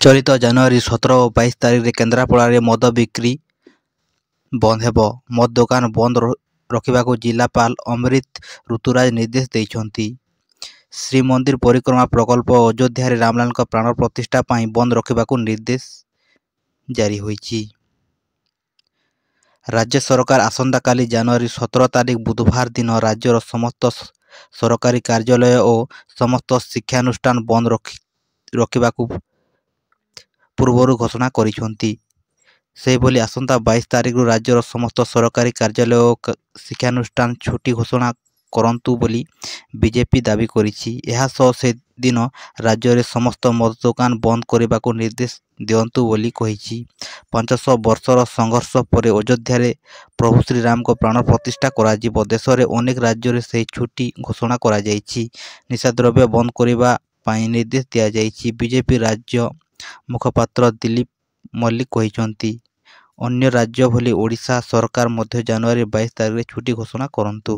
ଚଳିତ ଜାନୁଆରୀ 17 ଓ 22 ତାରିଖରେ କେନ୍ଦ୍ରାପଡ଼ାରେ ମଦ ବିକ୍ରି ବନ୍ଦ ହେବ। ମଦ ଦୋକାନ ବନ୍ଦ ରଖିବାକୁ ଜିଲ୍ଲାପାଳ ଅମୃତ ଋତୁରାଜ ନିର୍ଦ୍ଦେଶ ଦେଇଛନ୍ତି। ଶ୍ରୀମନ୍ଦିର ପରିକ୍ରମା ପ୍ରକଳ୍ପ ଓ ଅଯୋଧ୍ୟାରେ ରାମଲାଲାଙ୍କ ପ୍ରାଣ ପ୍ରତିଷ୍ଠା ପାଇଁ ବନ୍ଦ ରଖିବାକୁ ନିର୍ଦ୍ଦେଶ ଜାରି ହୋଇଛି। ରାଜ୍ୟ ସରକାର ଆସନ୍ତାକାଲି ଜାନୁଆରୀ 17 ତାରିଖ ବୁଧବାର ଦିନ ରାଜ୍ୟର ସମସ୍ତ ସରକାରୀ କାର୍ଯ୍ୟାଳୟ ଓ ସମସ୍ତ ଶିକ୍ଷାନୁଷ୍ଠାନ ବନ୍ଦ ରଖିବାକୁ ପୂର୍ବରୁ ଘୋଷଣା କରିଛନ୍ତି। ସେହିଭଳି ଆସନ୍ତା 22 ତାରିଖରୁ ରାଜ୍ୟର ସମସ୍ତ ସରକାରୀ କାର୍ଯ୍ୟାଳୟ ଓ ଶିକ୍ଷାନୁଷ୍ଠାନ ଛୁଟି ଘୋଷଣା କରନ୍ତୁ ବୋଲି ବିଜେପି ଦାବି କରିଛି। ଏହାସହ ସେଦିନ ରାଜ୍ୟରେ ସମସ୍ତ ମଦ ଦୋକାନ ବନ୍ଦ କରିବାକୁ ନିର୍ଦ୍ଦେଶ ଦିଅନ୍ତୁ ବୋଲି କହିଛି। 500 ବର୍ଷର ସଂଘର୍ଷ ପରେ ଅଯୋଧ୍ୟାରେ ପ୍ରଭୁ ଶ୍ରୀରାମଙ୍କ ପ୍ରାଣ ପ୍ରତିଷ୍ଠା କରାଯିବ। ଦେଶରେ ଅନେକ ରାଜ୍ୟରେ ସେହି ଛୁଟି ଘୋଷଣା କରାଯାଇଛି। ନିଶାଦ୍ରବ୍ୟ ବନ୍ଦ କରିବା ପାଇଁ ନିର୍ଦ୍ଦେଶ ଦିଆଯାଇଛି। ବିଜେପି ରାଜ୍ୟ ମୁଖପାତ୍ର ଦିଲ୍ଲୀପ ମଲ୍ଲିକ କହିଛନ୍ତି, ଅନ୍ୟ ରାଜ୍ୟ ଭଳି ଓଡ଼ିଶା ସରକାର ମଧ୍ୟ ଜାନୁଆରୀ 22 ତାରିଖରେ ଛୁଟି ଘୋଷଣା କରନ୍ତୁ।